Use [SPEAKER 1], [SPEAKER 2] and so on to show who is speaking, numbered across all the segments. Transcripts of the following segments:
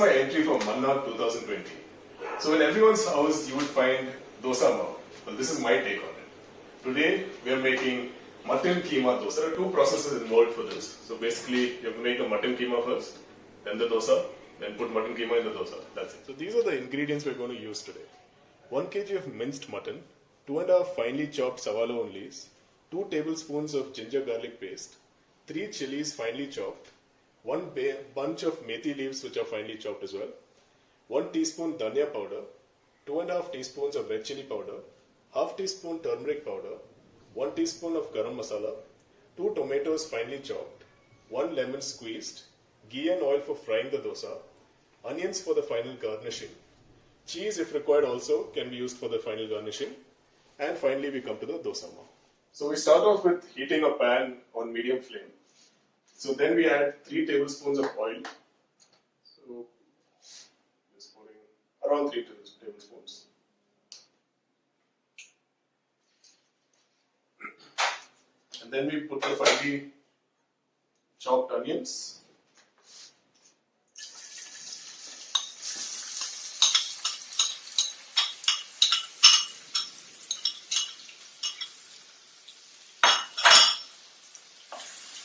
[SPEAKER 1] my entry for Manna 2020. So in everyone's house you would find dosa mav. Well, this is my take on it. Today we are making Mutton Kheema Dosa. There are two processes involved for this. So basically you have to make a mutton keema first, then the dosa, then put mutton keema in the dosa. That's it. So these are the ingredients we're going to use today. 1 kg of minced mutton, 2.5 finely chopped savalo onlys, 2 tablespoons of ginger garlic paste, 3 chilies finely chopped, 1 bunch of methi leaves which are finely chopped as well, 1 teaspoon dhania powder, 2.5 teaspoons of red chili powder, half teaspoon turmeric powder, 1 teaspoon of garam masala, 2 tomatoes finely chopped, 1 lemon squeezed, ghee and oil for frying the dosa, onions for the final garnishing, cheese if required also can be used for the final garnishing, and finally we come to the dosa mav. So we start off with heating a pan on medium flame. So then we add 3 tablespoons of oil. So just pouring around 3 tablespoons. And then we put the finely chopped onions.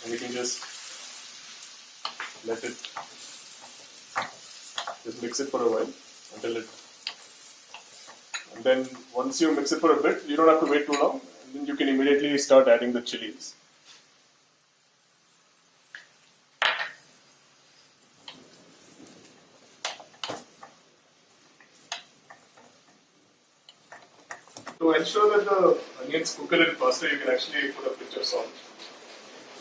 [SPEAKER 1] And you can just mix it for a while until it, and then once you mix it for a bit, you don't have to wait too long, and then you can immediately start adding the chilies. To ensure that the onions cook a little faster, you can actually put a pinch of salt.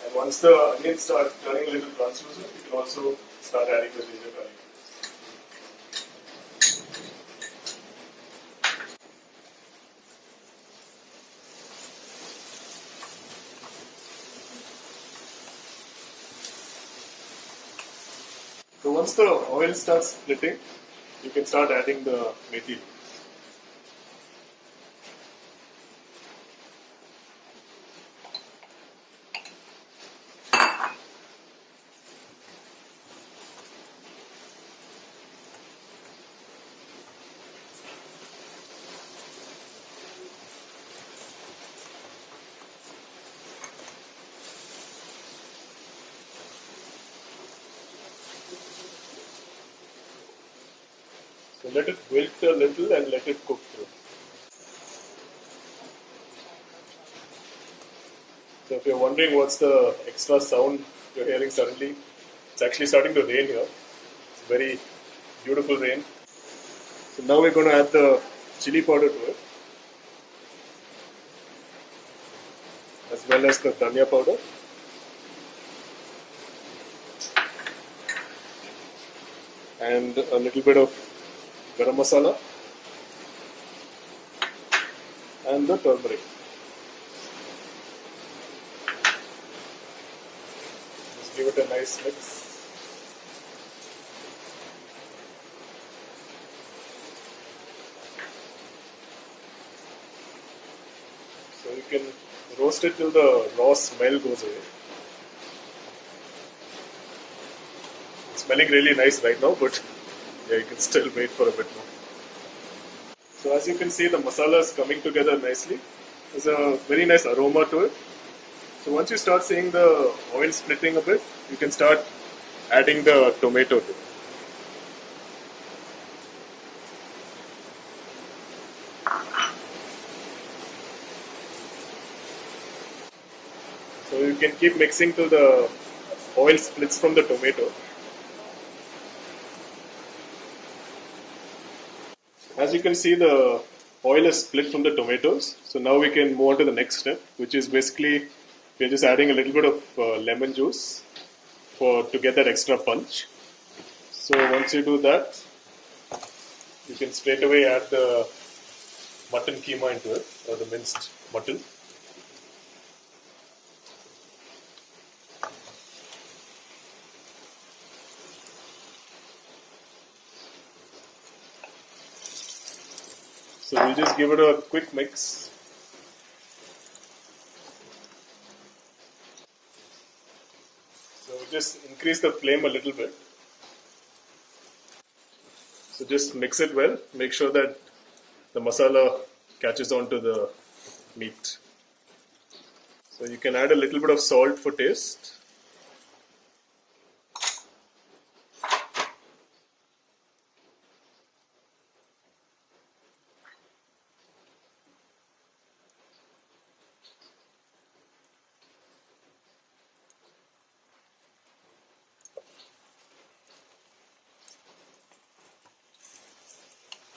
[SPEAKER 1] And once the onions start turning a little translucent, you can also start adding the ginger garlic. So once the oil starts splitting, you can start adding the methi. So let it wilt a little and let it cook through. So if you're wondering what's the extra sound you're hearing suddenly, it's actually starting to rain here. It's a very beautiful rain. So now we're going to add the chili powder to it, as well as the dhania powder. And a little bit of garam masala and the turmeric. Just give it a nice mix. So you can roast it till the raw smell goes away. It's smelling really nice right now, but yeah, you can still wait for a bit more. So as you can see, the masala is coming together nicely. There's a very nice aroma to it. So once you start seeing the oil splitting a bit, you can start adding the tomato to it. So you can keep mixing till the oil splits from the tomato. As you can see, the oil is split from the tomatoes. So now we can move on to the next step, which is basically we're just adding a little bit of lemon juice to get that extra punch. So once you do that, you can straight away add the mutton keema into it, or the minced mutton. So we'll just give it a quick mix. So just increase the flame a little bit. So just mix it well. Make sure that the masala catches onto the meat. So you can add a little bit of salt for taste.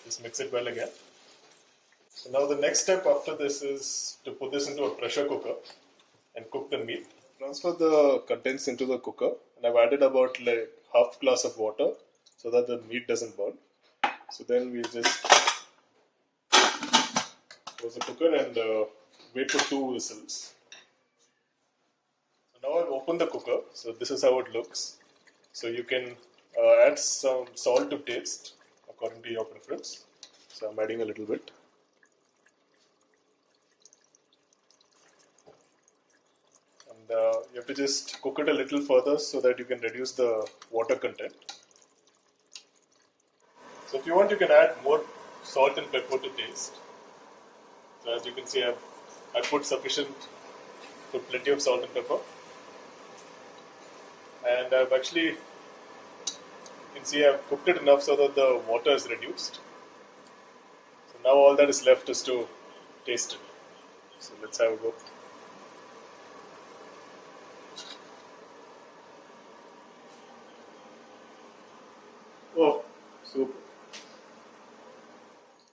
[SPEAKER 1] Just mix it well again. So now the next step after this is to put this into a pressure cooker and cook the meat. Transfer the contents into the cooker, and I've added about like half glass of water so that the meat doesn't burn. So then we just close the cooker and wait for 2 whistles. So now I've opened the cooker. So this is how it looks. So you can add some salt to taste according to your preference. So I'm adding a little bit. And you have to just cook it a little further so that you can reduce the water content. So if you want, you can add more salt and pepper to taste. So as you can see, I've put plenty of salt and pepper. And I've actually, you can see I've cooked it enough so that the water is reduced. So now all that is left is to taste it. So let's have a go. Oh, super.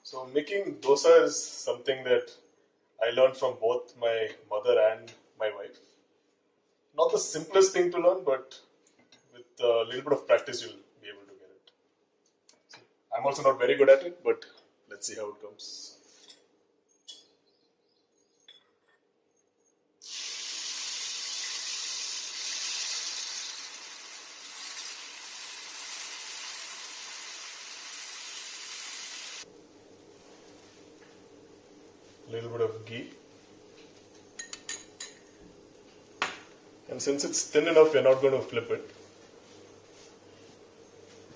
[SPEAKER 1] So making dosa is something that I learned from both my mother and my wife. Not the simplest thing to learn, but with a little bit of practice, you'll be able to get it. So I'm also not very good at it, but let's see how it comes. A little bit of ghee. And since it's thin enough, we're not going to flip it.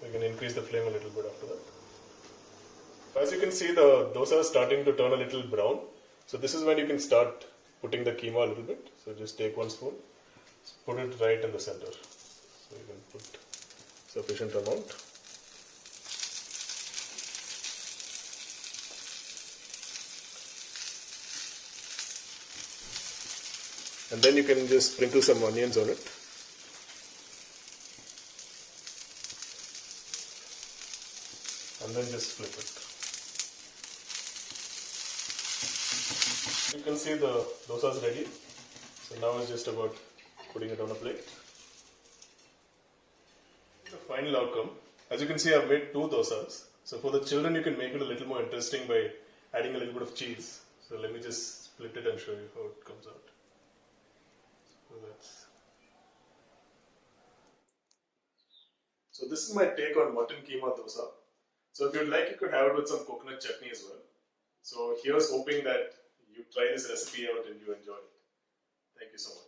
[SPEAKER 1] We can increase the flame a little bit after that. As you can see, the dosa is starting to turn a little brown. So this is when you can start putting the keema a little bit. So just take 1 spoon, put it right in the center. So you can put sufficient amount. And then you can just sprinkle some onions on it. And then just flip it. You can see the dosa is ready. So now it's just about putting it on a plate. The final outcome. As you can see, I've made 2 dosas. So for the children, you can make it a little more interesting by adding a little bit of cheese. So let me just split it and show you how it comes out. So this is my take on mutton keema dosa. So if you'd like, you could have it with some coconut chutney as well. So here's hoping that you try this recipe out and you enjoy it. Thank you so much.